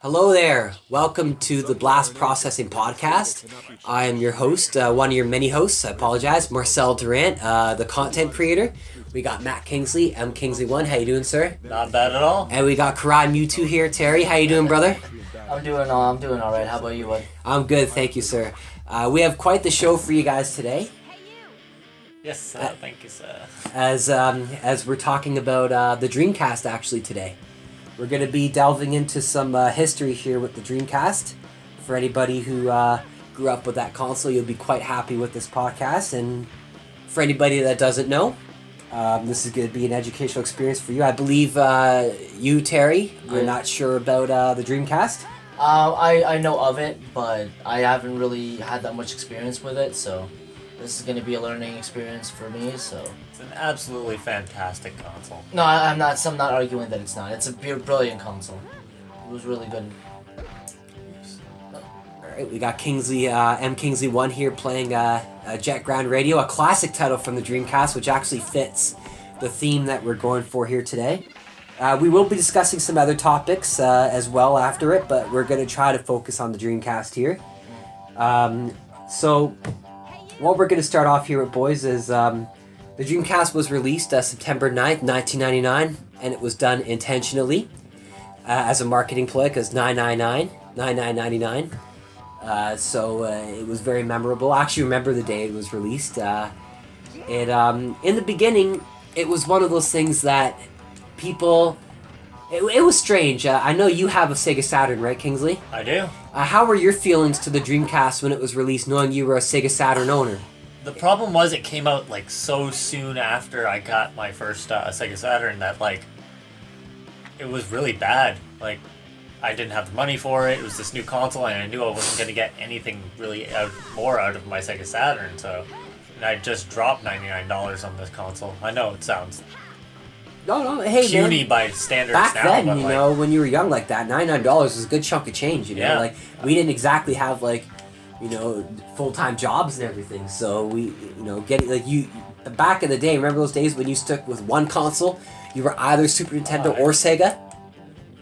Hello there. Welcome to the Blast Processing Podcast. I am your host, one of your many hosts. I apologize, Marcel Dorrant, the content creator. We got Matt Kingsley, MKingsleyONE. How you doing, sir? Not bad at all. And we got KREATOR here. Terry, how you doing, brother? I'm doing all right. How about you, bud? I'm good, thank you, sir. We have quite the show for you guys today. Yes, thank you, sir. As we're talking about the Dreamcast actually today. We're going to be delving into some history here with the Dreamcast. For anybody who grew up with that console, you'll be quite happy with this podcast. And for anybody that doesn't know, this is going to be an educational experience for you. I believe you, Terry, are not sure about the Dreamcast. I know of it, but I haven't really had that much experience with it, so this is going to be a learning experience for me, so... It's an absolutely fantastic console. No, I'm not arguing that it's not. It's a brilliant console. It was really good. Alright, we got Kingsley, MKingsleyONE here playing Jet Ground Radio, a classic title from the Dreamcast, which actually fits the theme that we're going for here today. We will be discussing some other topics as well after it, but we're going to try to focus on the Dreamcast here. So... what we're going to start off here with, boys, is the Dreamcast was released September 9th, 1999, and it was done intentionally as a marketing ploy because $9.99. So it was very memorable. I actually remember the day it was released. In the beginning, it was one of those things that people... It was strange. I know you have a Sega Saturn, right, Kingsley? I do. How were your feelings to the Dreamcast when it was released, knowing you were a Sega Saturn owner? The problem was it came out like so soon after I got my first Sega Saturn that like it was really bad. Like I didn't have the money for it. It was this new console, and I knew I wasn't going to get anything really more out of my Sega Saturn. So and I just dropped $99 on this console. I know it sounds. No, hey, puny man. By standards back now, then, but you like, know, when you were young like that, $99 was a good chunk of change, you know? Yeah. Like, we didn't exactly have, like, you know, full-time jobs and everything, so we, you know, back in the day, remember those days when you stuck with one console? You were either Super Nintendo or Sega?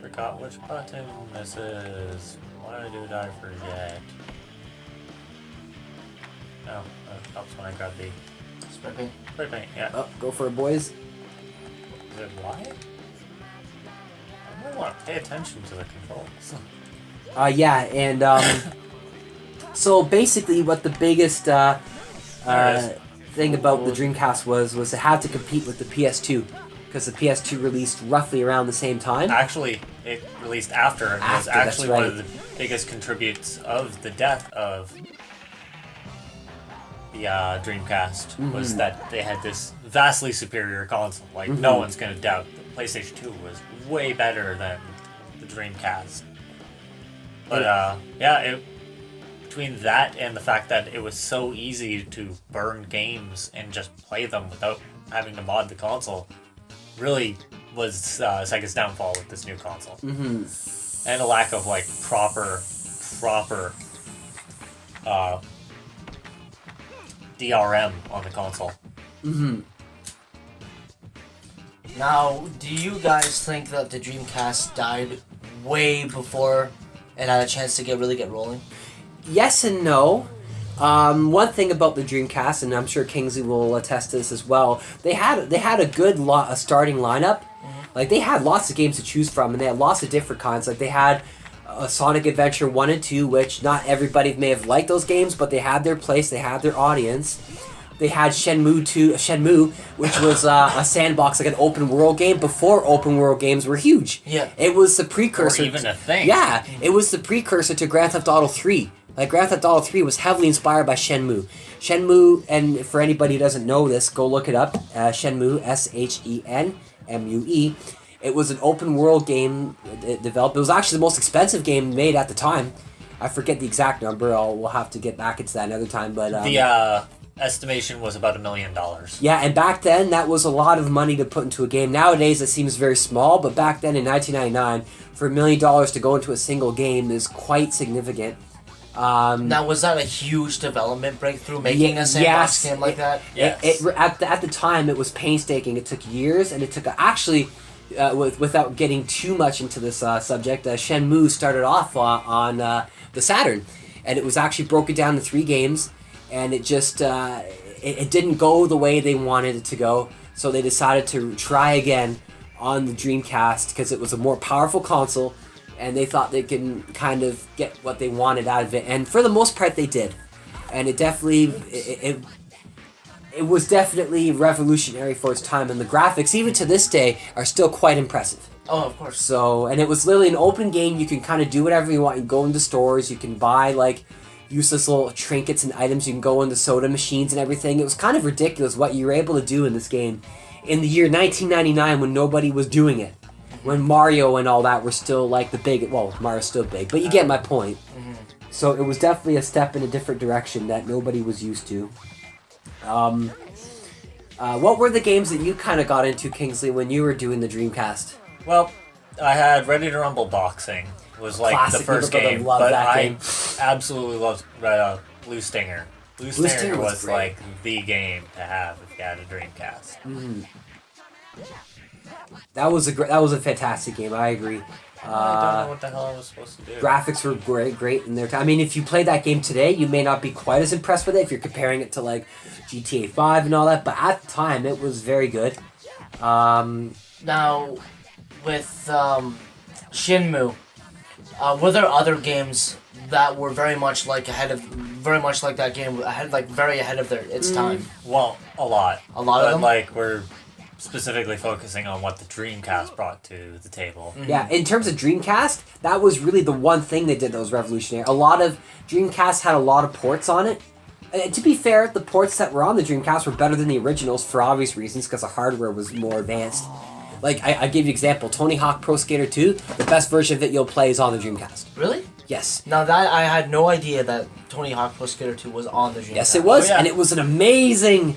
Forgot which button this is. Why did I forget? Oh, that helps when I grab the Spray paint. spray paint, yeah. Oh, go for it, boys. Is it why? I really want to pay attention to the controls. Yeah, and, so basically what the biggest, thing about the Dreamcast was it had to compete with the PS2, because the PS2 released roughly around the same time. Actually, it released after. It was After, actually that's one right. of the biggest contributes of the death of the Dreamcast was that they had this vastly superior console. Like, no one's going to doubt the PlayStation 2 was way better than the Dreamcast. But, between that and the fact that it was so easy to burn games and just play them without having to mod the console, really was Sega's downfall with this new console. And a lack of, like, proper DRM on the console. Now, do you guys think that the Dreamcast died way before it had a chance to really get rolling? Yes and no. One thing about the Dreamcast, and I'm sure Kingsley will attest to this as well, they had a good starting lineup. Like, they had lots of games to choose from, and they had lots of different kinds. Like, they had Sonic Adventure 1 and 2, which not everybody may have liked those games, but they had their place, they had their audience. They had Shenmue, which was a sandbox, like an open world game before open world games were huge. Yeah. It was the precursor. Or even a thing. Yeah, it was the precursor to Grand Theft Auto 3. Like, Grand Theft Auto 3 was heavily inspired by Shenmue. Shenmue, and for anybody who doesn't know this, go look it up. Shenmue, SHENMUE. It was an open world game developed. It was actually the most expensive game made at the time. I forget the exact number. We'll have to get back into that another time. But The estimation was about $1 million. yeah, and back then that was a lot of money to put into a game. Nowadays it seems very small, but back then in 1999, for $1 million to go into a single game is quite significant. Now, was that a huge development breakthrough, making a sandbox game like that? Yes. At the time, it was painstaking. It took years, and it took actually without getting too much into this subject, Shenmue started off on the Saturn, and it was actually broken down into 3 games, and it just it didn't go the way they wanted it to go, so they decided to try again on the Dreamcast because it was a more powerful console, and they thought they can kind of get what they wanted out of it, and for the most part they did, and it definitely it was definitely revolutionary for its time, and the graphics even to this day are still quite impressive. Oh, of course. So, and it was literally an open game. You can kind of do whatever you want. You can go into stores, you can buy like useless little trinkets and items, you can go into soda machines and everything. It was kind of ridiculous what you were able to do in this game in the year 1999 when nobody was doing it. When Mario and all that were still like the big, well, Mario's still big, but you get my point. Mm-hmm. So it was definitely a step in a different direction that nobody was used to. What were the games that you kind of got into, Kingsley, when you were doing the Dreamcast? Well, I had Ready to Rumble Boxing. Was like Classic. the first People game, love but that I game. absolutely loved Blue Stinger. Blue Stinger Stinger was was great. like the game to have if you had a Dreamcast. Mm-hmm. That was a fantastic game. I agree. I don't know what the hell I was supposed to do. Graphics were great in their time. I mean, if you play that game today, you may not be quite as impressed with it if you're comparing it to like GTA 5 and all that. But at the time, it was very good. Now, with Shenmue, were there other games that were very much like that game, very ahead of its time? Well, a lot. A lot of but them? like we're specifically focusing on what the Dreamcast brought to the table. Yeah, in terms of Dreamcast, that was really the one thing they did that was revolutionary. A lot of Dreamcast had a lot of ports on it. To be fair, the ports that were on the Dreamcast were better than the originals for obvious reasons because the hardware was more advanced. Like, I give you an example. Tony Hawk Pro Skater 2, the best version of it you'll play is on the Dreamcast. Really? Yes. Now that I had no idea that Tony Hawk Pro Skater 2 was on the Dreamcast. Yes, it was, Oh, yeah. and it was an amazing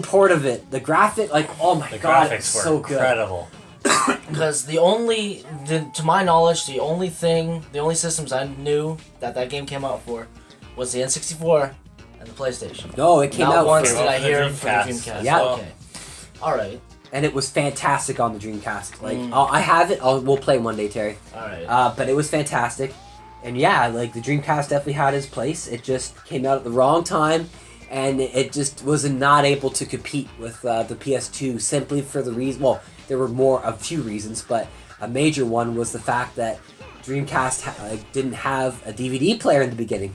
port of it. The graphic, like, oh my The god, graphics it's were so good. incredible. Because to my knowledge, the only systems I knew that game came out for was the N64 and the PlayStation. No, it came Not out once for, did I the hear for the Dreamcast. Dreamcast. Yeah. Okay. Alright. and it was fantastic on the Dreamcast. Like, I have it. We'll play one day, Terry. Alright. But it was fantastic, and yeah, like the Dreamcast definitely had its place. It just came out at the wrong time, and it just was not able to compete with the PS2 simply for the reason. Well, there were a few reasons, but a major one was the fact that Dreamcast didn't have a DVD player in the beginning.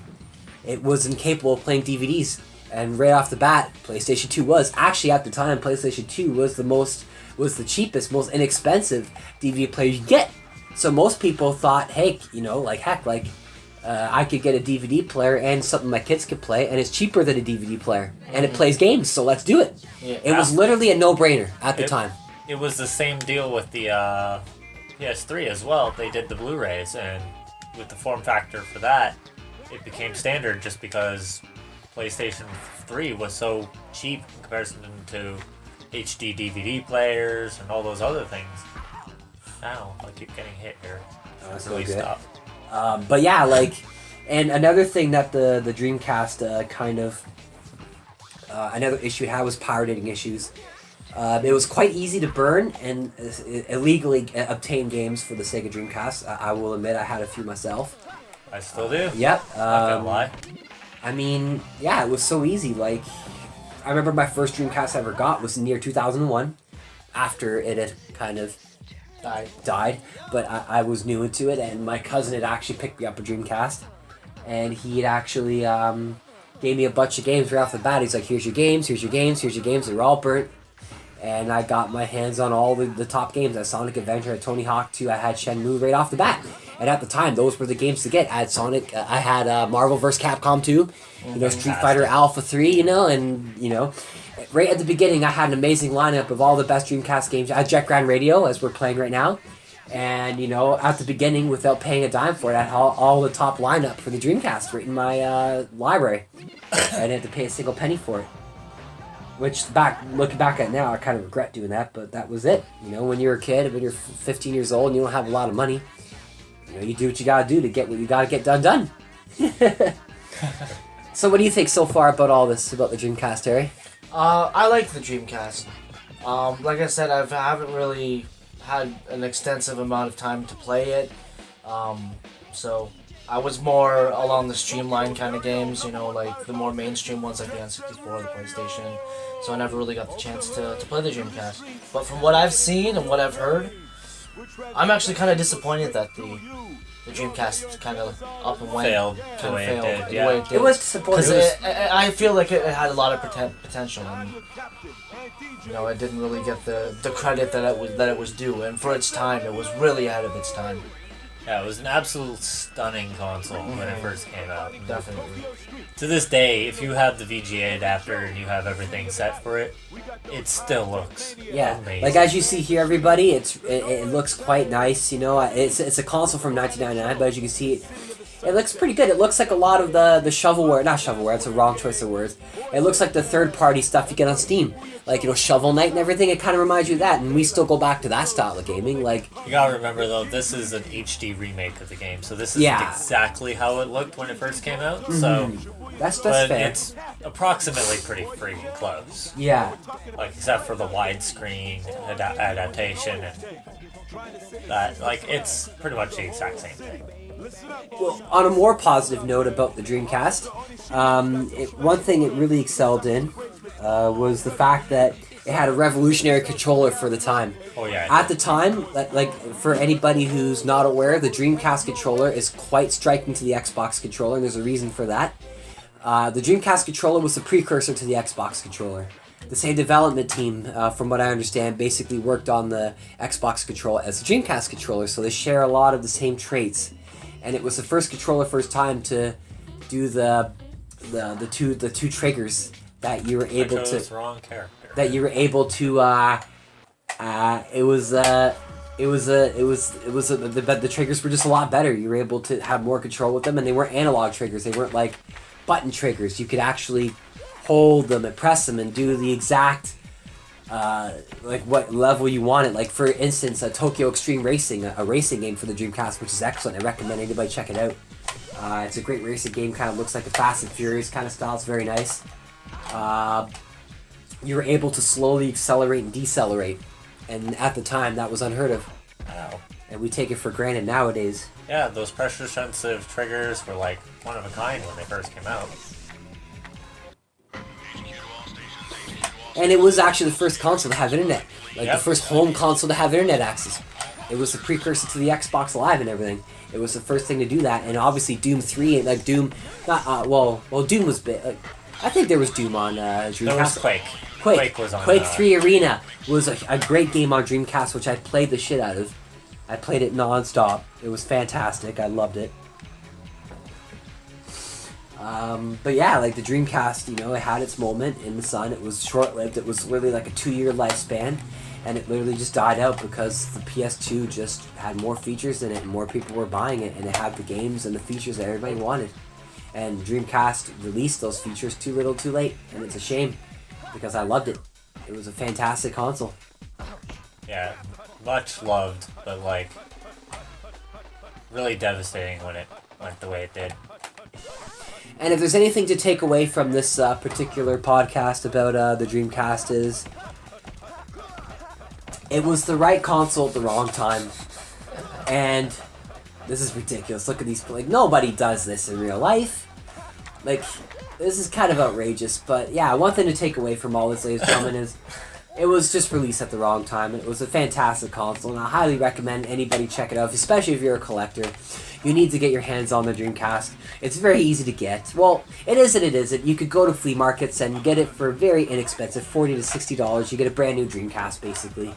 It was incapable of playing DVDs, and right off the bat, PlayStation 2 was actually at the time. PlayStation 2 was the cheapest, most inexpensive DVD player you could get. So most people thought, hey, I could get a DVD player and something my kids could play, and it's cheaper than a DVD player, and it plays games, so let's do it. Yeah. It was literally a no-brainer at the time. It was the same deal with the PS3 as well. They did the Blu-rays, and with the form factor for that, it became standard just because PlayStation 3 was so cheap in comparison to HD DVD players and all those other things. Ow, I keep getting hit here. That's Really so good. stop. But yeah, and another thing that the Dreamcast another issue it had was pirating issues. It was quite easy to burn and illegally obtain games for the Sega Dreamcast. I will admit I had a few myself. I still do. Yep. Not gonna lie. I mean, yeah, it was so easy. Like, I remember my first Dreamcast I ever got was in the year 2001, after it had kind of died. But I was new into it, and my cousin had actually picked me up a Dreamcast, and he had actually gave me a bunch of games right off the bat. He's like, here's your games, here's your games, here's your games. They were all burnt. And I got my hands on all the top games. I had Sonic Adventure, I had Tony Hawk 2, I had Shenmue right off the bat. And at the time, those were the games to get. I had Sonic, I had Marvel vs. Capcom 2, Street Fighter Alpha 3, and right at the beginning, I had an amazing lineup of all the best Dreamcast games. I had Jet Grand Radio, as we're playing right now. And, at the beginning, without paying a dime for it, I had all the top lineup for the Dreamcast right in my library. I didn't have to pay a single penny for it. Which, looking back at now, I kind of regret doing that, but that was it. When you're a kid, when you're 15 years old and you don't have a lot of money, you do what you gotta do to get what you gotta get done. So what do you think so far about all this, about the Dreamcast, Terry? I like the Dreamcast. Like I said, I haven't really had an extensive amount of time to play it. So I was more along the streamlined kind of games, you know, like the more mainstream ones like the N64, the PlayStation. So I never really got the chance to play the Dreamcast. But from what I've seen and what I've heard, I'm actually kind of disappointed that the Dreamcast kind of up and went. Failed the way it did, yeah. It was disappointing. Because I feel like it had a lot of potential, and you know, it didn't really get the credit that it was due. And for its time, it was really ahead of its time. Yeah, it was an absolute stunning console when it first came out. Definitely. To this day, if you have the VGA adapter and you have everything set for it, it still looks amazing. Like as you see here, everybody, it looks quite nice. You know, it's a console from 1999, but as you can see, it looks pretty good. It looks like a lot of the shovelware, not shovelware. It's a wrong choice of words. It looks like the third-party stuff you get on Steam, like, you know, Shovel Knight and everything. It kind of reminds you of that, and we still go back to that style of gaming. Like, you gotta remember though, this is an HD remake of the game, so this isn't exactly how it looked when it first came out. So that's but fair. it's approximately pretty freaking close. Yeah. Like except for the widescreen adaptation and that, like it's pretty much the exact same thing. Well, on a more positive note about the Dreamcast, one thing it really excelled in was the fact that it had a revolutionary controller for the time. Oh yeah. At the time, like for anybody who's not aware, the Dreamcast controller is quite striking to the Xbox controller, and there's a reason for that. The Dreamcast controller was the precursor to the Xbox controller. The same development team, from what I understand, basically worked on the Xbox controller as the Dreamcast controller, so they share a lot of the same traits. And it was the first controller, first time to do the two triggers that you were able to. Wrong character. That you were able to. The triggers were just a lot better. You were able to have more control with them, and they weren't analog triggers. They weren't like button triggers. You could actually hold them and press them and do the exact. Like what level you want it. Like for instance, Tokyo Extreme Racing, a racing game for the Dreamcast, which is excellent. I recommend anybody check it out. It's a great racing game. Kind of looks like a Fast and Furious kind of style. It's very nice. You were able to slowly accelerate and decelerate, and at the time that was unheard of. Wow. And we take it for granted nowadays. Yeah, those pressure sensitive triggers were like one of a kind when they first came out. And it was actually the first console to have internet. Like Yep. the first home console to have internet access. It was the precursor to the Xbox Live and everything. It was the first thing to do that. And obviously Doom 3, like Doom, Doom was big. I think there was Doom on Dreamcast. There was Quake. Quake was on Quake 3 Arena was a great game on Dreamcast, which I played the shit out of. I played it non-stop. It was fantastic. I loved it. But yeah, like the Dreamcast, you know, it had its moment in the sun. It was short-lived. It was literally like a 2-year lifespan, and it literally just died out because the PS2 just had more features in it, and more people were buying it, and it had the games and the features that everybody wanted. And Dreamcast released those features too little, too late, and it's a shame because I loved it. It was a fantastic console. Yeah, much loved, but like really devastating when it went the way it did. And if there's anything to take away from this particular podcast about the Dreamcast is, it was the right console at the wrong time. And this is ridiculous. Look at these, like, nobody does this in real life. Like, this is kind of outrageous. But yeah, one thing to take away from all this, ladies and gentlemen, is it was just released at the wrong time. It was a fantastic console, and I highly recommend anybody check it out, especially if you're a collector. You need to get your hands on the Dreamcast. It's very easy to get. Well, it isn't. You could go to flea markets and get it for very inexpensive, $40 to $60. You get a brand new Dreamcast, basically.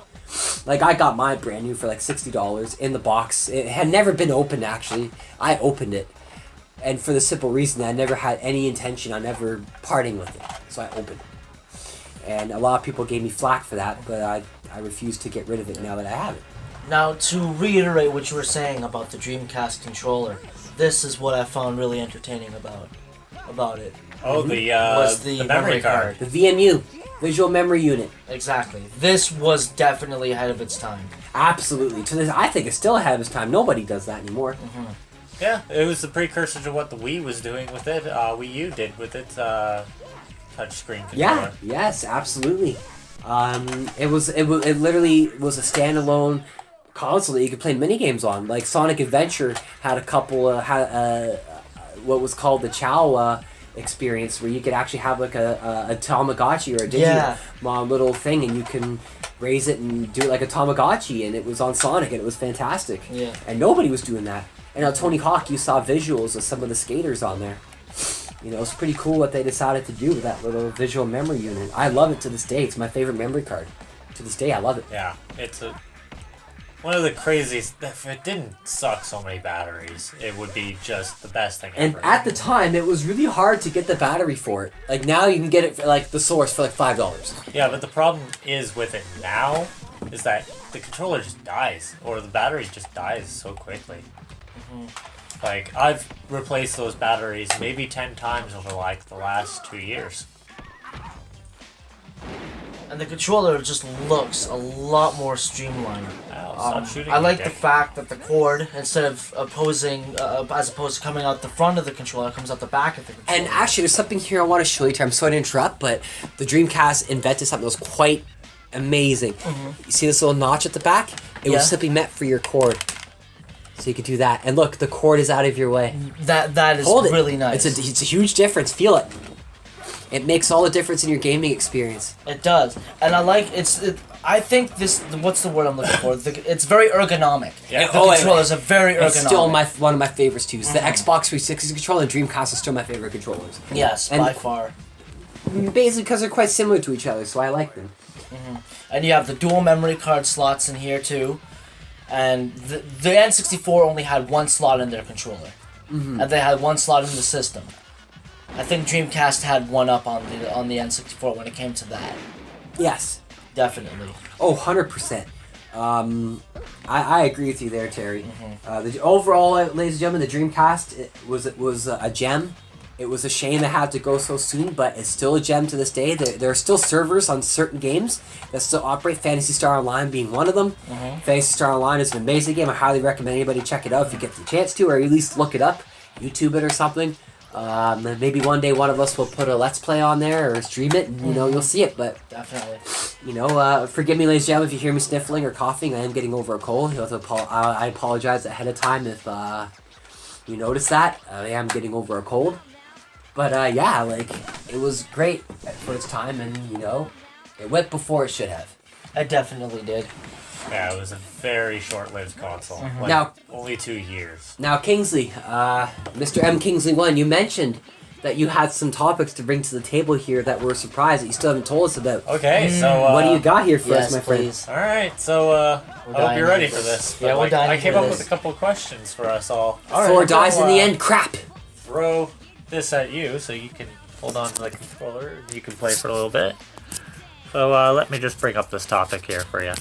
Like, I got mine brand new for like $60 in the box. It had never been opened, actually. I opened it. And for the simple reason that I never had any intention on ever parting with it. So I opened it. And a lot of people gave me flack for that, but I refuse to get rid of it now that I have it. Now, to reiterate what you were saying about the Dreamcast controller, this is what I found really entertaining about it. Oh, was the memory card. The VMU, Visual Memory Unit. Exactly. This was definitely ahead of its time. Absolutely. To this, I think it's still ahead of its time. Nobody does that anymore. Mm-hmm. Yeah, it was the precursor to what the Wii was doing with it. Wii U did with its touchscreen controller. Yeah. Yes. Absolutely. It literally was a standalone console that you could play mini games on. Like Sonic Adventure had a couple what was called the Chow experience, where you could actually have like a Tamagotchi or a Digimon little thing, and you can raise it and do it like a Tamagotchi, and it was on Sonic, and it was fantastic. Yeah. And nobody was doing that. And on Tony Hawk, you saw visuals of some of the skaters on there. You know, it's pretty cool what they decided to do with that little visual memory unit. I love it to this day. It's my favorite memory card. To this day, I love it. Yeah, it's one of the craziest. If it didn't suck so many batteries, it would be just the best thing And ever. at the time, it was really hard to get the battery for it. Like now, you can get it for like the source for like $5. Yeah, but the problem is with it now is that the controller just dies, or the battery just dies so quickly. Like, I've replaced those batteries maybe 10 times over like the last 2 years. And the controller just looks a lot more streamlined. Ow, stop shooting I me, like Dick. the fact that the cord, instead of as opposed to coming out the front of the controller, comes out the back of the controller. And actually, there's something here I want to show you. I'm sorry to interrupt, but the Dreamcast invented something that was quite amazing. You see this little notch at the back? It was simply meant for your cord. So you could do that. And look, the cord is out of your way. That is Hold it. really nice. It's a huge difference. Feel it. It makes all the difference in your gaming experience. It does, and I like I think this. What's the word I'm looking for? It's very ergonomic. Yeah. The controllers are very ergonomic. It's still one of my favorites too. The Xbox 360 controller and Dreamcast are still my favorite controllers. Yes, And- by far. Basically because they're quite similar to each other, so I like them. And you have the dual memory card slots in here too. And the N64 only had one slot in their controller. And they had one slot in the system. I think Dreamcast had one up on the N64 when it came to that. Yes. Definitely. Oh, 100%. I agree with you there, Terry. Overall, ladies and gentlemen, the Dreamcast was a gem. It was a shame it had to go so soon, but it's still a gem to this day. There are still servers on certain games that still operate, Phantasy Star Online being one of them. Phantasy Star Online is an amazing game. I highly recommend anybody check it out if you get the chance to, or at least look it up, YouTube it or something. Maybe one day one of us will put a Let's Play on there or stream it, and you'll see it. But Definitely. forgive me, ladies and gentlemen, if you hear me sniffling or coughing. I am getting over a cold. I apologize ahead of time if you notice that. I am getting over a cold. But it was great for its time, and it went before it should have. I definitely did. Yeah, it was a very short-lived console. Like, Now- only 2 years. Now, Kingsley, Mr. MKingsleyONE, you mentioned that you had some topics to bring to the table here that we're surprised that you still haven't told us about. Okay, so What do you got here for us, my friend? please. All right, so I hope dying you're ready to for hear this. this. But, Yeah, we're dying I to came hear up this. with a couple of questions for us all. Four dies in the I'll, end. Crap. Throw this at you so you can hold on to the controller and you can play for a little bit. So let me just bring up this topic here for you.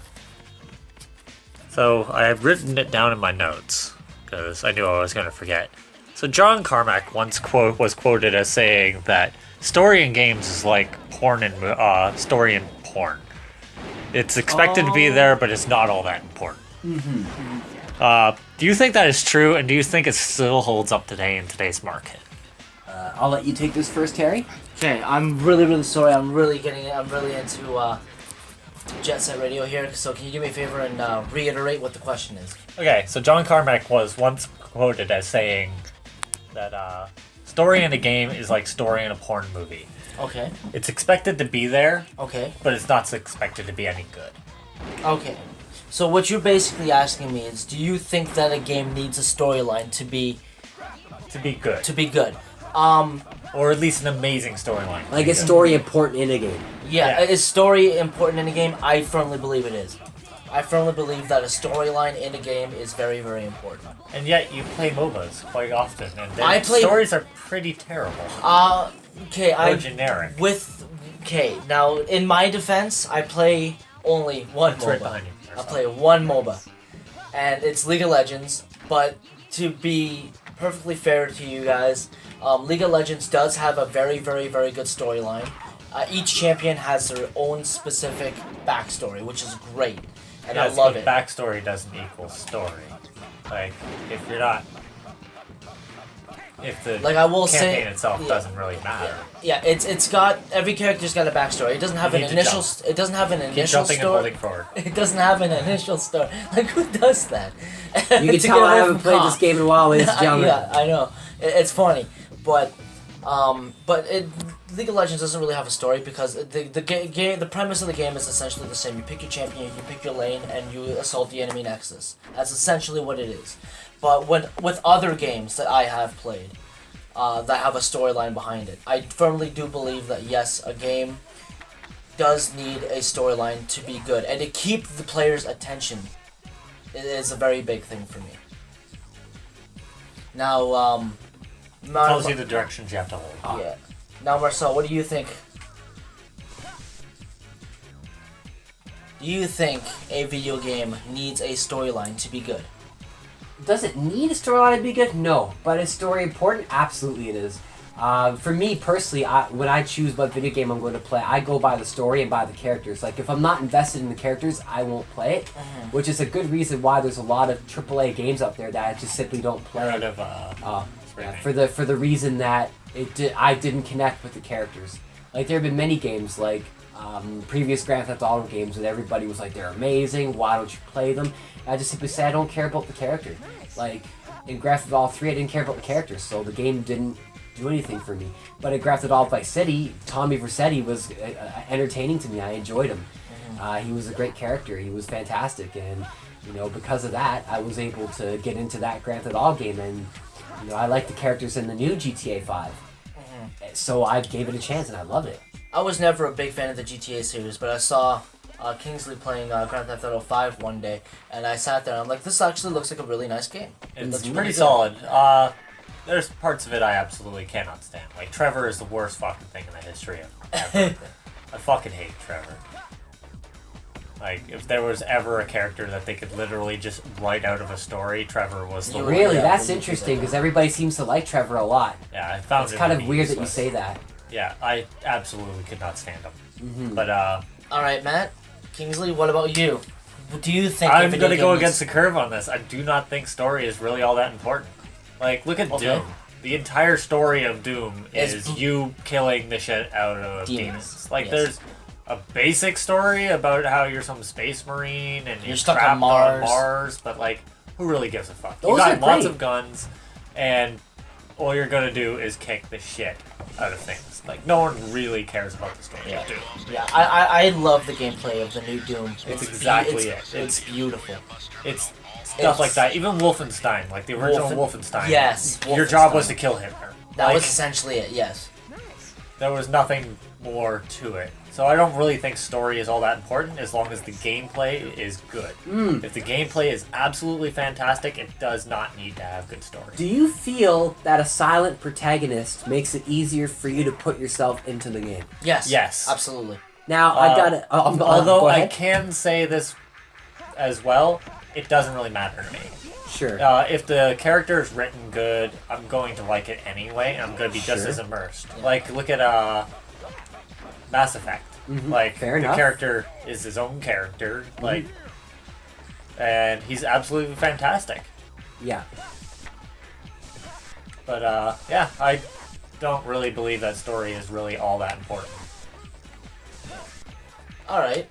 So I have written it down in my notes because I knew I was going to forget. So John Carmack once was quoted as saying that story in games is like porn and story in porn. It's expected to be there, but it's not all that important. Do you think that is true, and do you think it still holds up today in today's market? I'll let you take this first, Terry. Okay, I'm really, really sorry. I'm really into Jet Set Radio here. So can you do me a favor and reiterate what the question is? Okay, so John Carmack was once quoted as saying that story in a game is like story in a porn movie. Okay. It's expected to be there, Okay. but it's not expected to be any good. Okay. So what you're basically asking me is, do you think that a game needs a storyline to be Good. good? Or at least an amazing storyline. Like, is story important in a game? Yeah. Yeah. Is story important in a game? I firmly believe it is. I firmly believe that a storyline in a game is very, very important. And yet you play MOBAs quite often, and I their play- stories are pretty terrible. Okay, Or generic. Now, in my defense, I play only one It's right MOBA. behind you. I play one MOBA, and it's League of Legends. But to be perfectly fair to you guys, League of Legends does have a very, very, very good storyline. Each champion has their own specific backstory, which is great, and Yes, I love but it. backstory doesn't equal story. Like, if you're not... if the Like, I will campaign say- itself yeah. doesn't really matter. Yeah, it's got every character's got a backstory. It doesn't have You an need to initial. jump. It doesn't have an Keep initial jumping and story. holding forward. It doesn't have an initial story. Like, who does that? You can tell I haven't played this game in a while, ladies and gentlemen. Yeah, I know. It's funny, but League of Legends doesn't really have a story because the premise of the game is essentially the same. You pick your champion, you pick your lane, and you assault the enemy nexus. That's essentially what it is. But with other games that I have played, that have a storyline behind it, I firmly do believe that yes, a game does need a storyline to be good, and to keep the player's attention. It is a very big thing for me. Now, Tells you the directions you have to hold. yeah. Now, Marcel, what do you think? Do you think a video game needs a storyline to be good? Does it need a storyline to be good? No. But is story important? Absolutely it is. For me personally, when I choose what video game I'm going to play, I go by the story and by the characters. Like, if I'm not invested in the characters, I won't play it. Which is a good reason why there's a lot of AAA games out there that I just simply don't play. Out of, Yeah, for the reason that I didn't connect with the characters. Like, there have been many games, like previous Grand Theft Auto games, that everybody was like, they're amazing, why don't you play them? And I just simply say I don't care about the character. Like, in Grand Theft Auto 3, I didn't care about the characters, so the game didn't do anything for me. But in Grand Theft Auto Vice City, Tommy Vercetti was entertaining to me. I enjoyed him. He was a great character. He was fantastic, and because of that, I was able to get into that Grand Theft Auto game, and I like the characters in the new GTA 5. So I gave it a chance, and I love it. I was never a big fan of the GTA series, but I saw Kingsley playing Grand Theft Auto 5 one day, and I sat there and I'm like, this actually looks like a really nice game. It's looks pretty really good. solid. There's parts of it I absolutely cannot stand. Like, Trevor is the worst fucking thing in the history of ever. I fucking hate Trevor. Like, if there was ever a character that they could literally just write out of a story, Trevor was the worst. Really, Yeah, that's we interesting, do that. because everybody seems to like Trevor a lot. Yeah, I found It's it kind of really weird that you useless. say that. Yeah, I absolutely could not stand him. Mm-hmm. But, Alright, Matt. Kingsley, what about you? Do you think I'm a video gonna game go needs- against the curve on this. I do not think story is really all that important. Like, look at Okay. Doom. The entire story of Doom It's is you killing the shit out of demons. Like, Yes. there's a basic story about how you're some space marine and you're stuck on trapped Mars. but like, who really gives a fuck? Those You got are lots great. of guns, and all you're gonna do is kick the shit out of things. Like, no one really cares about the story Yeah. of Doom. Yeah, I love the gameplay of the new Doom. It's exactly it's, it. It's beautiful. It's stuff like that. Even Wolfenstein, like the original Wolfenstein. Yes, Your job Wolfenstein. was to kill Hitler. That Like, was essentially it, yes. there was nothing more to it. So I don't really think story is all that important as long as the gameplay is good. If the gameplay is absolutely fantastic, it does not need to have good story. Do you feel that a silent protagonist makes it easier for you to put yourself into the game? Yes. Yes. Absolutely. Now, I got it. Although go I ahead. can say this as well, it doesn't really matter to me. Sure. If the character is written good, I'm going to like it anyway, and I'm going to be just Sure. as immersed. Like, look at Mass Effect. Like, Fair the enough. character is his own character, like, and he's absolutely fantastic. Yeah. But, yeah, I don't really believe that story is really all that important. Alright.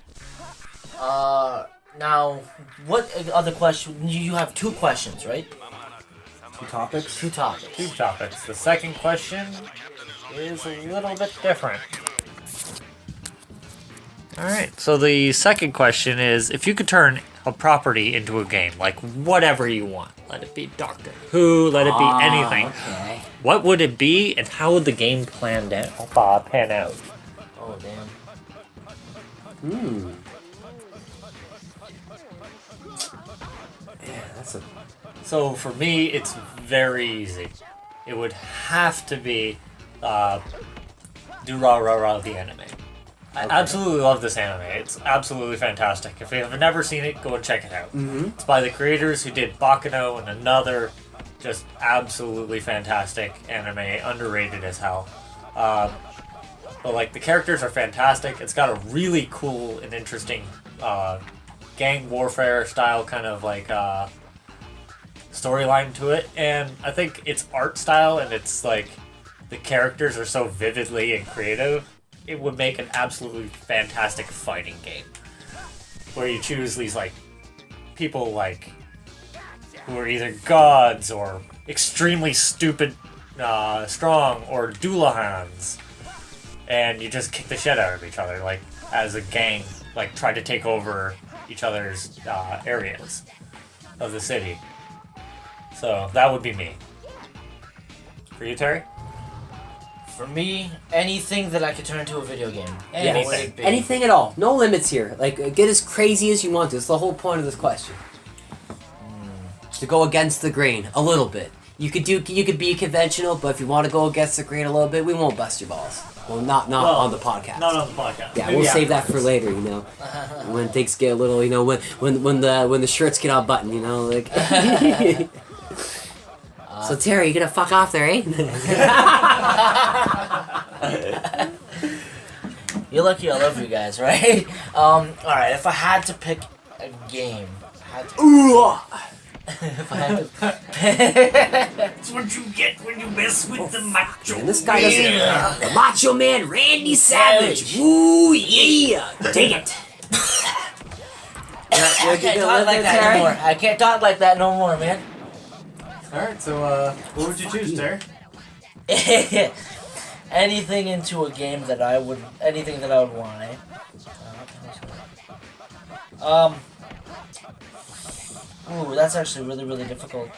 Now, what other question? You have two questions, right? Two topics. Two topics. Two topics. The second question is a little bit different. Alright, so the second question is, if you could turn a property into a game, like whatever you want, let it be Doctor Who, let it be anything, Okay. what would it be, and how would the game pan out? Oh, damn. Yeah, that's a. So for me, it's very easy. It would have to be Durarara the anime. I absolutely love this anime. It's absolutely fantastic. If you have never seen it, go and check it out. It's by the creators who did Baccano and another just absolutely fantastic anime, underrated as hell. But like, the characters are fantastic. It's got a really cool and interesting gang warfare style kind of like storyline to it, and I think its art style and its like the characters are so vividly and creative. It would make an absolutely fantastic fighting game, where you choose these like people like who are either gods or extremely stupid, strong, or Doolahans, and you just kick the shit out of each other, like as a gang, like try to take over each other's areas of the city. So that would be me. For you, Terry? For me, anything that I could turn into a video game. Anything. What would it be? Anything at all. No limits here. Like, get as crazy as you want to. It's the whole point of this question. To go against the grain a little bit. You could be conventional, but if you want to go against the grain a little bit, we won't bust your balls. Well, not on the podcast. Not on the podcast. Yeah, Maybe we'll save that afterwards. for later. You know, when things get a little, you know, when the shirts get unbuttoned, you know, like. So Terry, you gonna fuck off there, eh? You're lucky I love you guys, right? Alright, if I had to pick a game, if I had to That's what you get when you mess with the macho. And this guy doesn't. The Macho Man, Randy Savage. Woo yeah! Take it. I can't talk like that anymore. I can't talk like that no more, man. Alright, so what would you choose, Terry? Anything into a game that I would want. Ooh, that's actually really, really difficult.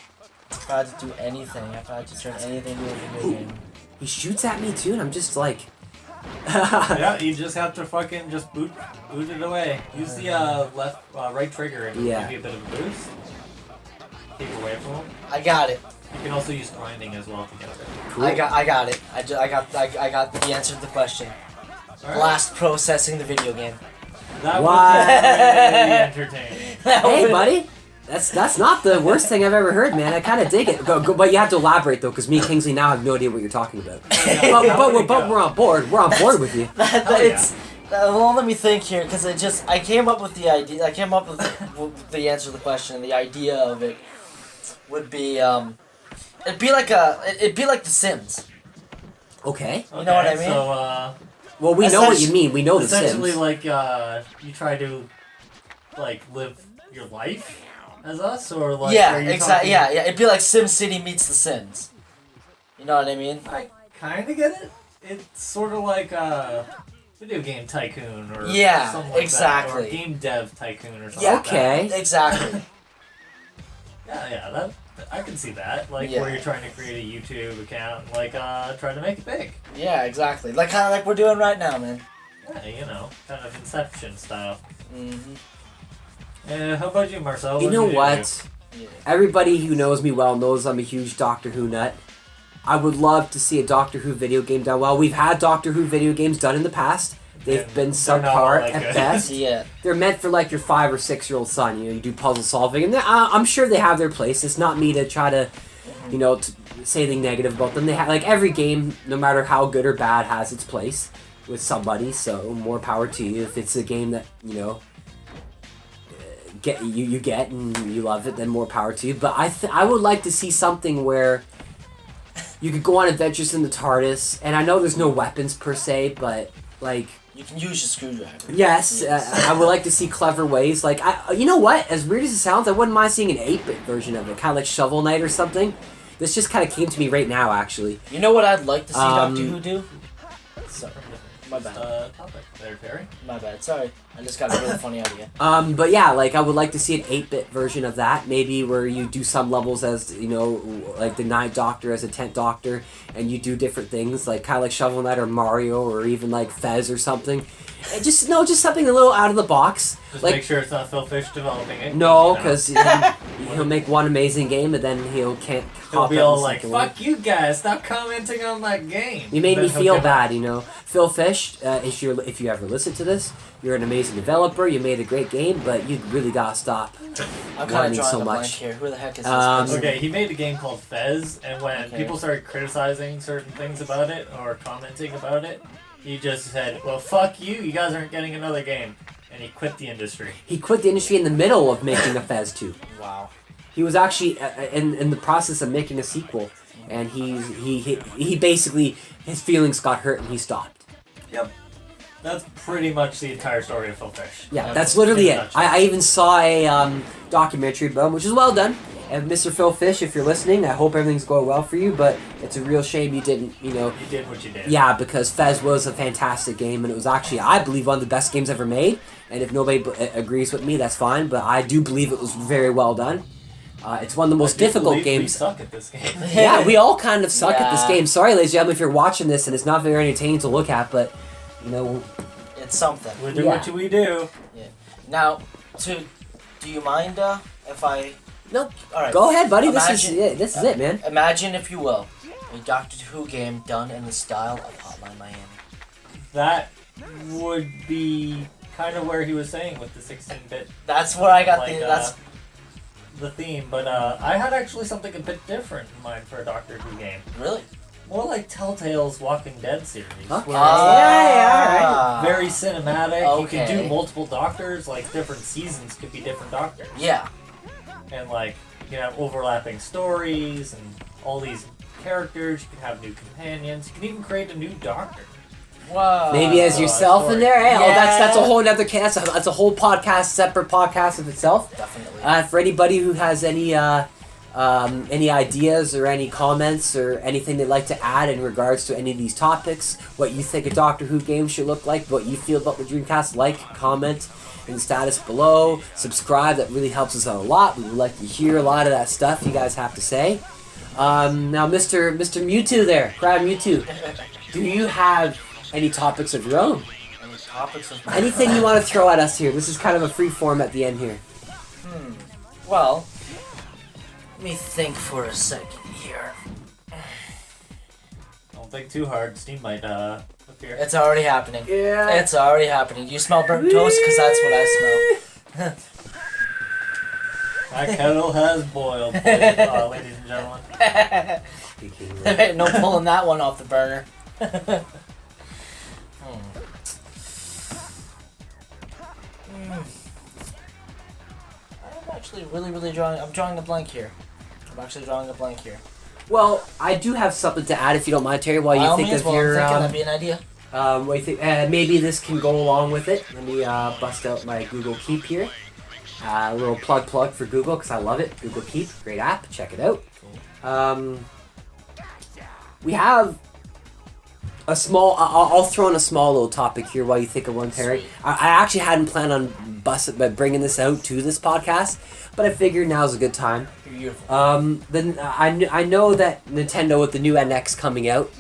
If I had to do anything, if I had to turn anything into a video game. He shoots at me too, and I'm just like. Yeah, you just have to fucking just boot it away. Use the right trigger and Yeah. give you a bit of a boost. Keep away from him. I got it. You can also use grinding as well to get it. Cool. I got it. I got the answer to the question. Alright. Blast processing the video game. That What? would be really entertaining. Hey, buddy. That's not the worst thing I've ever heard, man. I kind of dig it. Go, but you have to elaborate though, because me and Kingsley now have no idea what you're talking about. But we're on board. We're on board with you. Well, let me think here, because I came up with the idea. I came up with the answer to the question. The idea of it would be it'd be like The Sims. Okay. You know what I mean? So, Well, we know what you mean. We know the essentially, Sims. like, you try to, like, live your life as us, or like, Yeah, are you exactly. talking- Yeah. It'd be like Sim City meets The Sims. You know what I mean? I kind of get it. It's sort of like video game tycoon or Yeah, something like exactly. that, or game dev tycoon or something. Yeah, like okay. Exactly. Yeah, that I can see that. Like Yeah. where you're trying to create a YouTube account, like try to make it big. Yeah, exactly. Like kind of like we're doing right now, man. Yeah, you know, kind of Inception style. Mhm. How about you, Marcel? You What know do do? what? Yeah. Everybody who knows me well knows I'm a huge Doctor Who nut. I would love to see a Doctor Who video game done well. We've had Doctor Who video games done in the past. They've And been they're not subpar like at good. best. Yeah. They're meant for like your 5 or 6 year old son. You know, you do puzzle solving, and I'm sure they have their place. It's not me to try to, you know, to say anything negative about them. They have like every game, no matter how good or bad, has its place with somebody. So more power to you. If it's a game that you know you get and you love it, then more power to you. But I would like to see something where you could go on adventures in the TARDIS, and I know there's no weapons per se, but like. You can use your screwdriver. Yes, I would like to see clever ways. Like, you know what? As weird as it sounds, I wouldn't mind seeing an 8-bit version of it, kind of like Shovel Knight or something. This just kind of came to me right now, actually. You know what I'd like to see Doctor Who do? Sorry. My bad. Topic there, Terry. My bad. Sorry. I just got a really funny idea. But yeah, like I would like to see an 8-bit version of that, maybe where you do some levels as you know, like the 9th Doctor as a 10th Doctor, and you do different things, like kind of like Shovel Knight or Mario or even like Fez or something. And just something a little out of the box. Just Like make sure it's not Phil Fish developing it. no, you know. because he'll make one amazing game, and then he'll can't. He'll hop be out all the like, second one. "Fuck you guys! Stop commenting on that game." You made Then me he'll feel give bad, you know. Phil Fish, if you ever listen to this, you're an amazing developer. You made a great game, but you really gotta stop. I'm kind Whining of drawing so a blank much. here. Who the heck is this Um, person? Okay, he made a game called Fez, and when Okay. people started criticizing certain things about it or commenting about it, he just said, "Well, fuck you! You guys aren't getting another game," and he quit the industry. He quit the industry in the middle of making a Fez 2. Wow. he was actually in the process of making a sequel, and he basically his feelings got hurt and he stopped. Yep. That's pretty much the entire story of Phil Fish. Yeah, that's literally it. I even saw a documentary about him, which is well done. And Mr. Phil Fish, if you're listening, I hope everything's going well for you, but it's a real shame you didn't, You did what you did. Yeah, because Fez was a fantastic game, and it was actually, I believe, one of the best games ever made. And if nobody agrees with me, that's fine, but I do believe it was very well done. It's one of the most difficult games. We suck at this game. Yeah, we all kind of suck at this game. Sorry, ladies and gentlemen, if you're watching this, and it's not very entertaining to look at, but, it's something. We do what we do. Yeah. Now, do you mind if I... No. All right. Go ahead, buddy. This is it, man. Imagine, if you will, a Doctor Who game done in the style of Hotline Miami. That would be kind of where he was saying with the 16-bit. That's where I got like, that's the theme. But I had actually something a bit different in mind for a Doctor Who game. really More like Telltale's Walking Dead series. Okay. Where Yeah, it's very cinematic. You can Okay. do multiple Doctors. Like different seasons could be different Doctors. Yeah. And like you can have overlapping stories and all these characters. You can have new companions. You can even create a new Doctor. Wow. Maybe as yourself in there. Hey, Yeah. that's a whole other cast. That's a whole podcast, separate podcast of itself. Definitely. For anybody who has any ideas or any comments or anything they'd like to add in regards to any of these topics, what you think a Doctor Who game should look like, what you feel about the Dreamcast, like, comment in the status below, subscribe. That really helps us out a lot. We would like to hear a lot of that stuff you guys have to say. Now, Mr. Mewtwo there, Crab Mewtwo, do you have any topics of your own? Any topics of Anything you want to throw at us here? This is kind of a free form at the end here. Well, let me think for a second here. Don't think too hard. Steam might appear. It's already happening. Yeah. It's already happening. You smell burnt toast? Because that's what I smell. That kettle has boiled, ladies and gentlemen. No pulling that one off the burner. I'm actually really drawing. I'm drawing a blank here. Well, I do have something to add if you don't mind, Terry. While you think of your, I'm thinking that'd be an idea. what do you think? Maybe this can go along with it. Let me bust out my Google Keep here. A little plug for Google because I love it. Google Keep, great app. Check it out. We have a small. I'll throw in a small little topic here while you think of one, Terry. Sweet. I actually hadn't planned on bringing this out to this podcast, but I figured now's a good time. Beautiful. Then I know that Nintendo with the new NX coming out.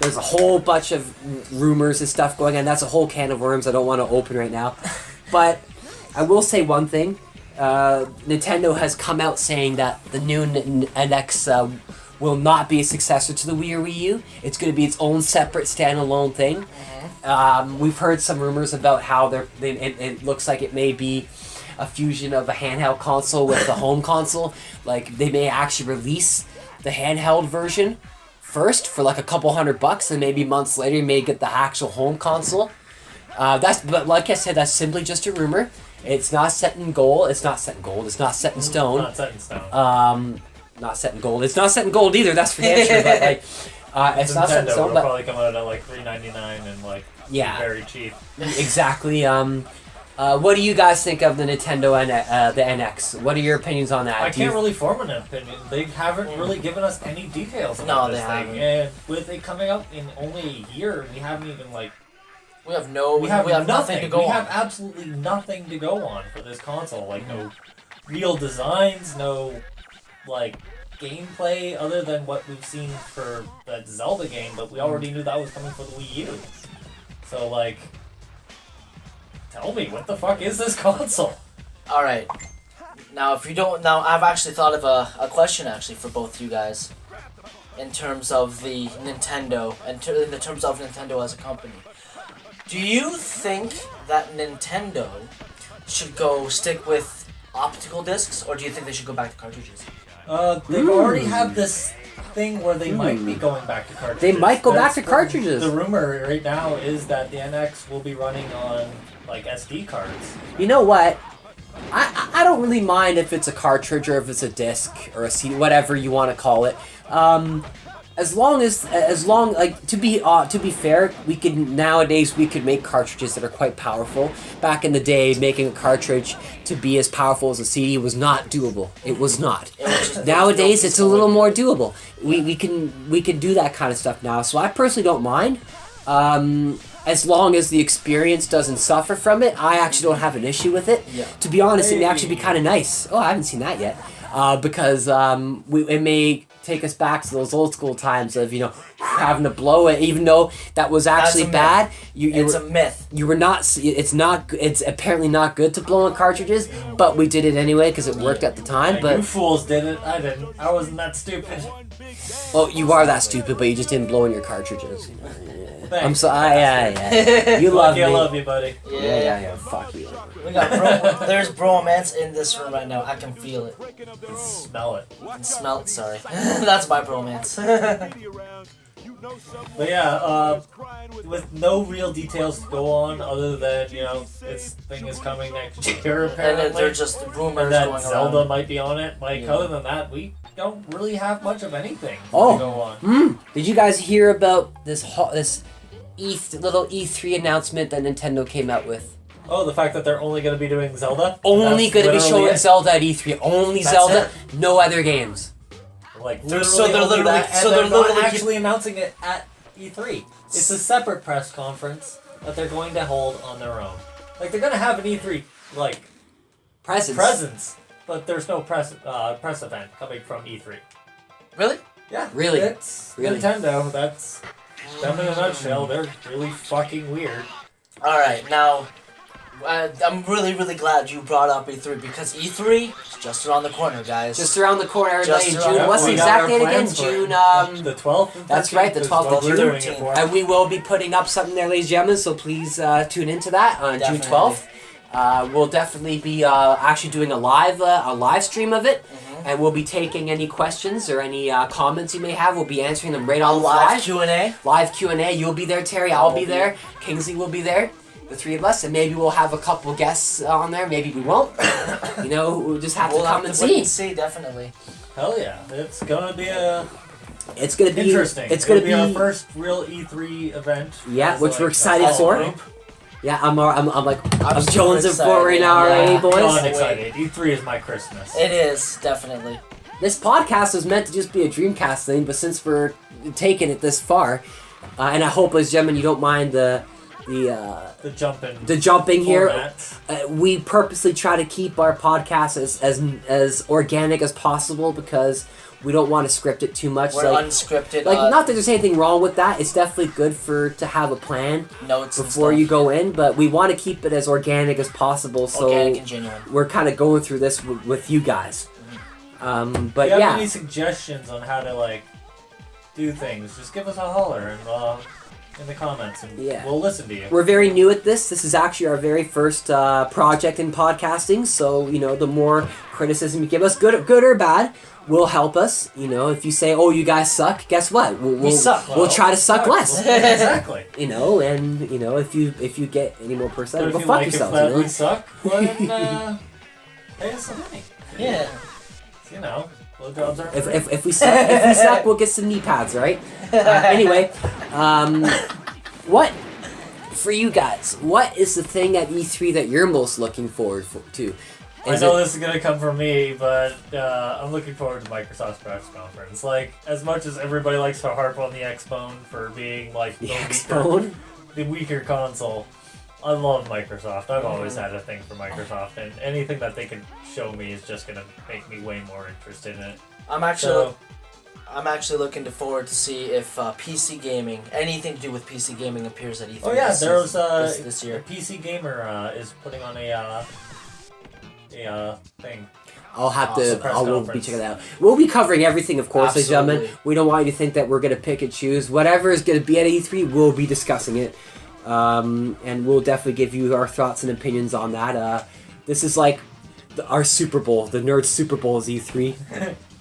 There's a whole bunch of rumors and stuff going on. That's a whole can of worms I don't want to open right now. But I will say one thing. Nintendo has come out saying that the new NX will not be a successor to the Wii or Wii U. It's going to be its own separate standalone thing. We've heard some rumors about how it looks like it may be a fusion of a handheld console with the home console. Like they may actually release the handheld version first for like a couple $100, and maybe months later you may get the actual home console. But like I said, that's simply just a rumor. It's not set in gold. It's not set in gold. It's not set in stone. Not set in stone. Not set in gold. It's not set in gold either. That's for damn sure. But like, it's not set in Nintendo stone. will But probably come out at like $3.99 and like very cheap. Exactly. What do you guys think of the Nintendo and the NX? What are your opinions on that? I can't really form an opinion. They haven't really given us any details about this thing. And with it coming out in only a year, we haven't even like. We have nothing to go on. We have absolutely nothing to go on for this console. Like no real designs, no like gameplay other than what we've seen for that Zelda game, but we already knew that was coming for the Wii U. So like, tell me, what the fuck is this console? All right. Now, if you don't, I've actually thought of a question actually for both you guys, in terms of the Nintendo, and in the terms of Nintendo as a company. Do you think that Nintendo should stick with optical discs, or do you think they should go back to cartridges? They've already had this thing where they might be going back to cartridges. They might go back to cartridges. The rumor right now is that the NX will be running on like SD cards. You know what? I don't really mind if it's a cartridge or if it's a disc or a CD, whatever you want to call it. As long like to be fair, nowadays we could make cartridges that are quite powerful. Back in the day, making a cartridge to be as powerful as a CD was not doable. It was not. Nowadays, it's a little more doable. We can do that kind of stuff now. So I personally don't mind. As long as the experience doesn't suffer from it, I actually don't have an issue with it. Yeah. To be honest, it may actually be kind of nice. Oh, I haven't seen that yet. Because it may take us back to those old school times of, you know, having to blow it, even though that was actually bad. It's a myth. You were not. It's apparently not good to blow on cartridges, but we did it anyway because it worked at the time. Yeah, but you fools did it. I didn't. I wasn't that stupid. Well, you are that stupid, but you just didn't blow in your cartridges. Thanks. I'm sorry. Yeah. You love me. I love you, buddy. Yeah. Fuck you. We got there's bromance in this room right now. I can feel it. Smell it. Smell it. Sorry, that's my bromance. But yeah, with no real details to go on other than, you know, this thing is coming next year apparently. And they're just rumors and that going Zelda around. might be on it. Like, Yeah. other than that, we don't really have much of anything to Oh. go on. Did you guys hear about this little E3 announcement that Nintendo came out with? Oh, the fact that they're only going to be doing Zelda? Only That's going to be literally showing it? Zelda at E3. Only That's Zelda. it? No other games. Like, They're literally only that, and they're not literally actually announcing it at E3. It's a separate press conference that they're going to hold on their own. Like, they're going to have an E3, like, presence, but there's no press event coming from E3. Really? Yeah. Really? It's Really? Nintendo. That's them in a nutshell. They're really fucking weird. All right, now. I'm really, really glad you brought up E3 because E3 is just around the corner, guys. Just around the corner, everybody in Just June. around- What's the We got exact our date again? plans for it. June. The 12th. and That's right, the 13th is 12th of what we're June. doing it for. And we will be putting up something there, ladies and gentlemen, so please tune into that on June Definitely. 12th. We'll definitely be actually doing a live stream of it, and we'll be taking any questions or any comments you may have. We'll be answering them right on Live Q&A. Live Q&A. You'll be there, Terry. I'll be there. Kingsley will be there. The three of us, and maybe we'll have a couple guests on there. Maybe we won't. You know, we'll just have to come and wait see. definitely. Hell yeah. It's going to be It's gonna be interesting. It's gonna be our first real E3 event. Yeah, as, which like, we're a excited whole for. group. Yeah, I'm super jonesing for it right excited. now already, Yeah. boys. God, excited. E3 is my Christmas. It is definitely. This podcast was meant to just be a Dreamcast thing, but since we're taking it this far, and I hope, as gentlemen, you don't mind the jumping here. formats. We purposely try to keep our podcast as organic as possible because we don't want to script it too much. We're unscripted. Not that there's anything wrong with that. It's definitely good to have a plan notes before you go in, but we want to keep it as organic as possible. So organic and genuine. we're kind of going through this with you guys. But If you have yeah, any suggestions on how to do things, just give us a holler and in the comments, and Yeah. we'll listen to you. we're very new at this. This is actually our very first project in podcasting. So the more criticism you give us, good or bad, will help us. If you say, "Oh, you guys suck," guess what? We suck. We'll try to suck less. Exactly. And if you get any more But percent, if go you fuck like yourselves. it that we suck, then pay us some money. Yeah. Blowjobs are free. If we suck, we'll get some knee pads, right? Anyway, what for you guys? What is the thing at E3 that you're most looking forward to? I know this is gonna come from me, but I'm looking forward to Microsoft's press conference. As much as everybody likes to harp on the Xbone for being the Xbone? the weaker console, I love Microsoft. I've always had a thing for Microsoft, and anything that they can show me is just gonna make me way more interested in it. I'm actually looking forward to see if PC gaming, anything to do with PC gaming, appears at E3. Oh yeah, there's this year. a PC Gamer is putting on a thing. I'll have Awesome. to. We'll be checking that out. We'll be covering everything, of course, ladies and gentlemen. Absolutely. We don't want you to think that we're gonna pick and choose. Whatever is gonna be at E3, we'll be discussing it, and we'll definitely give you our thoughts and opinions on that. This is like our Super Bowl. The Nerd Super Bowl is E3.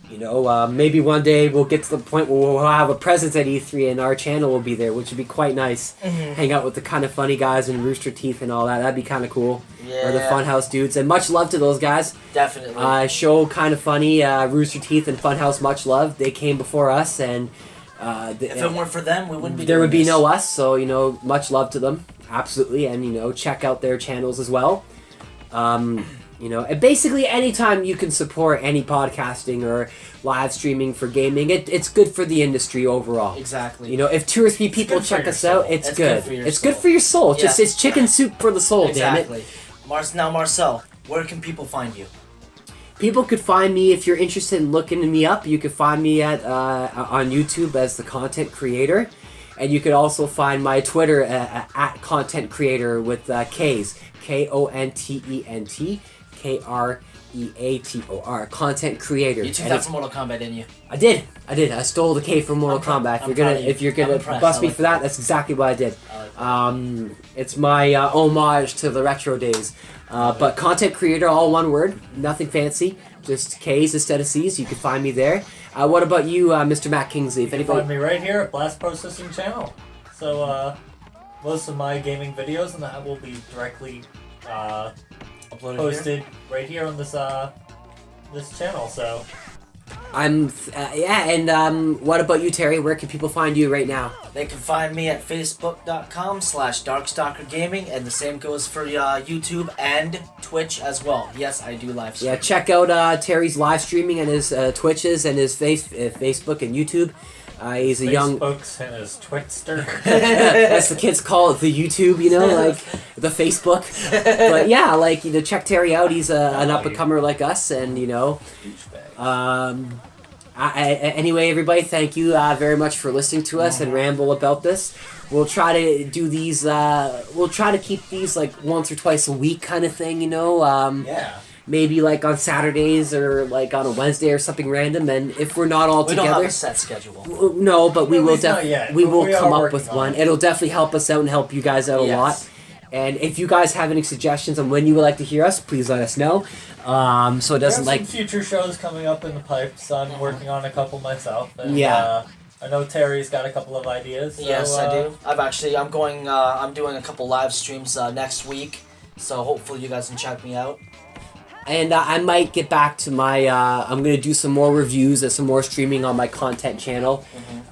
You know, maybe one day we'll get to the point where we'll have a presence at E3 and our channel will be there, which would be quite nice. Hang out with the kind of funny guys and Rooster Teeth and all that. That'd be kind of cool. Yeah. Or the Funhouse dudes. And much love to those guys. Definitely. Show kind of funny, Rooster Teeth and Funhouse, much love. They came before us, and if it weren't for them, we wouldn't be. There would be this. no us. So you know, much love to them, absolutely, and you know, check out their channels as well. You know, and basically anytime you can support any podcasting or live streaming for gaming, it's good for the industry overall. Exactly. You know, if 2 or 3 people check us out, it's good. It's good for your soul. Yeah. It's chicken soup for the soul, Exactly. damn it. Now, Marcel, where can people find you? People could find me, if you're interested in looking me up, you could find me at on YouTube as the content creator. And you could also find my Twitter at content creator with K's. KONTENT. KREATOR, content creator. You took that from Mortal Kombat, didn't you? I did. I stole the K from Mortal Kombat. If you're gonna bust me for that, that's exactly what I did. It's my homage to the retro days. But content creator, all one word, nothing fancy, just K's instead of C's. You can find me there. What about you, Mr. Matt Kingsley? If You can anybody, find me right here at Blast Processing Channel. So most of my gaming videos and that will be directly Uploaded posted right here on this this channel. So I'm and what about you, Terry? Where can people find you right now? They can find me at facebook.com/Darkstalker Gaming, and the same goes for YouTube and Twitch as well. Yes, I do live stream. Yeah, check out Terry's live streaming and his Twitches and his Facebook and YouTube. He's a young. Facebook's and his Twitster. As the kids call it, the YouTube, you know, like the Facebook. But yeah, like, you know, check Terry out. He's an up and comer like us, and you know. Anyway, everybody, thank you very much for listening to us and ramble about this. We'll try to do these. We'll try to keep these like once or twice a week, kind of thing, you know. Yeah. Maybe like on Saturdays or like on a Wednesday or something random. And if we're not all together, We don't have a set schedule. no, but we At will least not yet, we but will we are come up working with on one. it. It'll definitely help us out and help you guys out a lot. And if you guys have any suggestions on when you would like to hear us, please let us know. So it doesn't Some future shows coming up in the pipes. I'm working on a couple myself. And, Yeah. I know Terry's got a couple of ideas. So, Yes, I do. I'm doing a couple live streams next week, so hopefully you guys can check me out. And I might get back to my. I'm gonna do some more reviews and some more streaming on my content channel.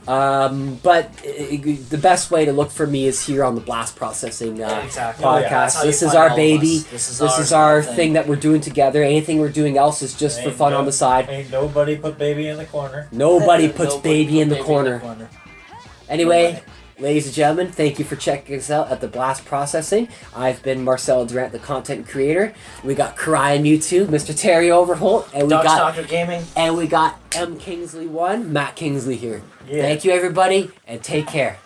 But the best way to look for me is here on the Blast Processing Exactly. podcast. Oh, yeah, that's how This you is find our all of baby. us. This This is is our our thing. thing that we're doing together. Anything we're doing else is just for fun on the side. Ain't nobody put baby in the corner. Nobody puts Nobody baby in put the corner. Anyway, Nobody. ladies and gentlemen, thank you for checking us out at the Blast Processing. I've been Marcel Dorrant, the content creator. We got Karai Mewtwo, Mr. Terry Overholt, and Darkstalker Gaming. we got MKingsleyONE, Matt Kingsley here. Yeah. Thank you, everybody, and take care.